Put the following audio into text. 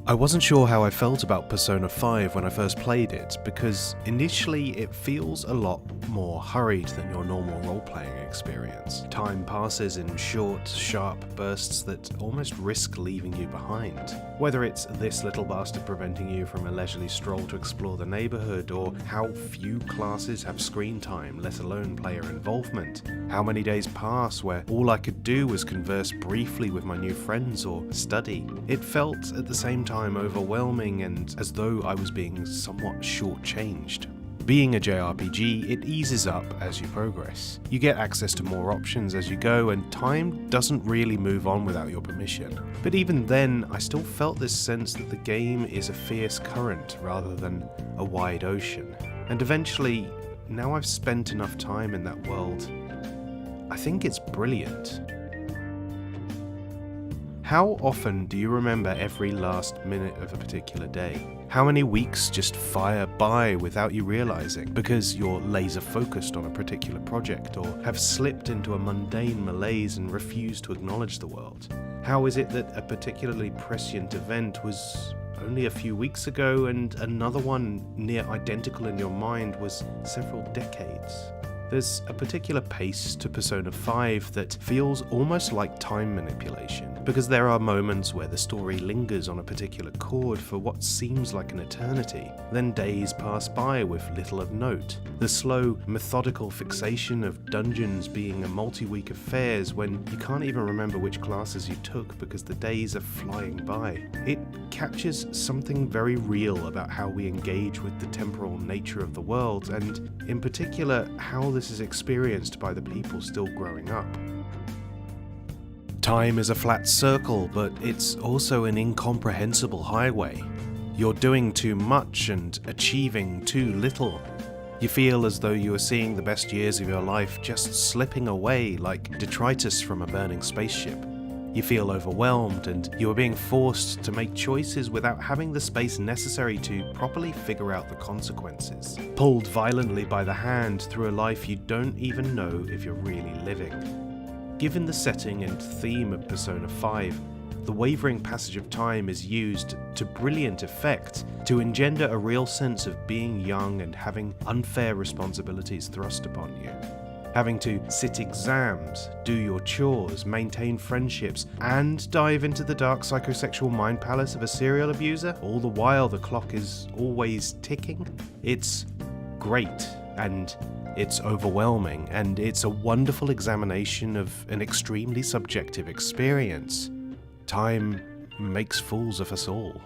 I wasn't sure how I felt about Persona 5 when I first played it, because initially it feels a lot more hurried than your normal role-playing experience. Time passes in short, sharp bursts that almost risk leaving you behind. Whether it's this little bastard preventing you from a leisurely stroll to explore the neighborhood, or how few classes have screen time, let alone player involvement. How many days pass where all I could do was converse briefly with my new friends or study. It felt at the same time overwhelming and as though I was being somewhat shortchanged. Being a JRPG, it eases up as you progress. You get access to more options as you go, and time doesn't really move on without your permission. But even then, I still felt this sense that the game is a fierce current rather than a wide ocean. And eventually, now I've spent enough time in that world, I think it's brilliant. How often do you remember every last minute of a particular day? How many weeks just fire by without you realizing because you're laser focused on a particular project or have slipped into a mundane malaise and refuse to acknowledge the world? How is it that a particularly prescient event was only a few weeks ago and another one near identical in your mind was several decades? There's a particular pace to Persona 5 that feels almost like time manipulation, because there are moments where the story lingers on a particular chord for what seems like an eternity. Then days pass by with little of note. The slow, methodical fixation of dungeons being a multi-week affairs when you can't even remember which classes you took because the days are flying by. It captures something very real about how we engage with the temporal nature of the world, and in particular, how this is experienced by the people still growing up. Time is a flat circle, but it's also an incomprehensible highway. You're doing too much and achieving too little. You feel as though you are seeing the best years of your life just slipping away like detritus from a burning spaceship. You feel overwhelmed, and you are being forced to make choices without having the space necessary to properly figure out the consequences. Pulled violently by the hand through a life you don't even know if you're really living. Given the setting and theme of Persona 5, the wavering passage of time is used to brilliant effect to engender a real sense of being young and having unfair responsibilities thrust upon you. Having to sit exams, do your chores, maintain friendships, and dive into the dark psychosexual mind palace of a serial abuser, all the while the clock is always ticking. It's great, and it's overwhelming, and it's a wonderful examination of an extremely subjective experience. Time makes fools of us all.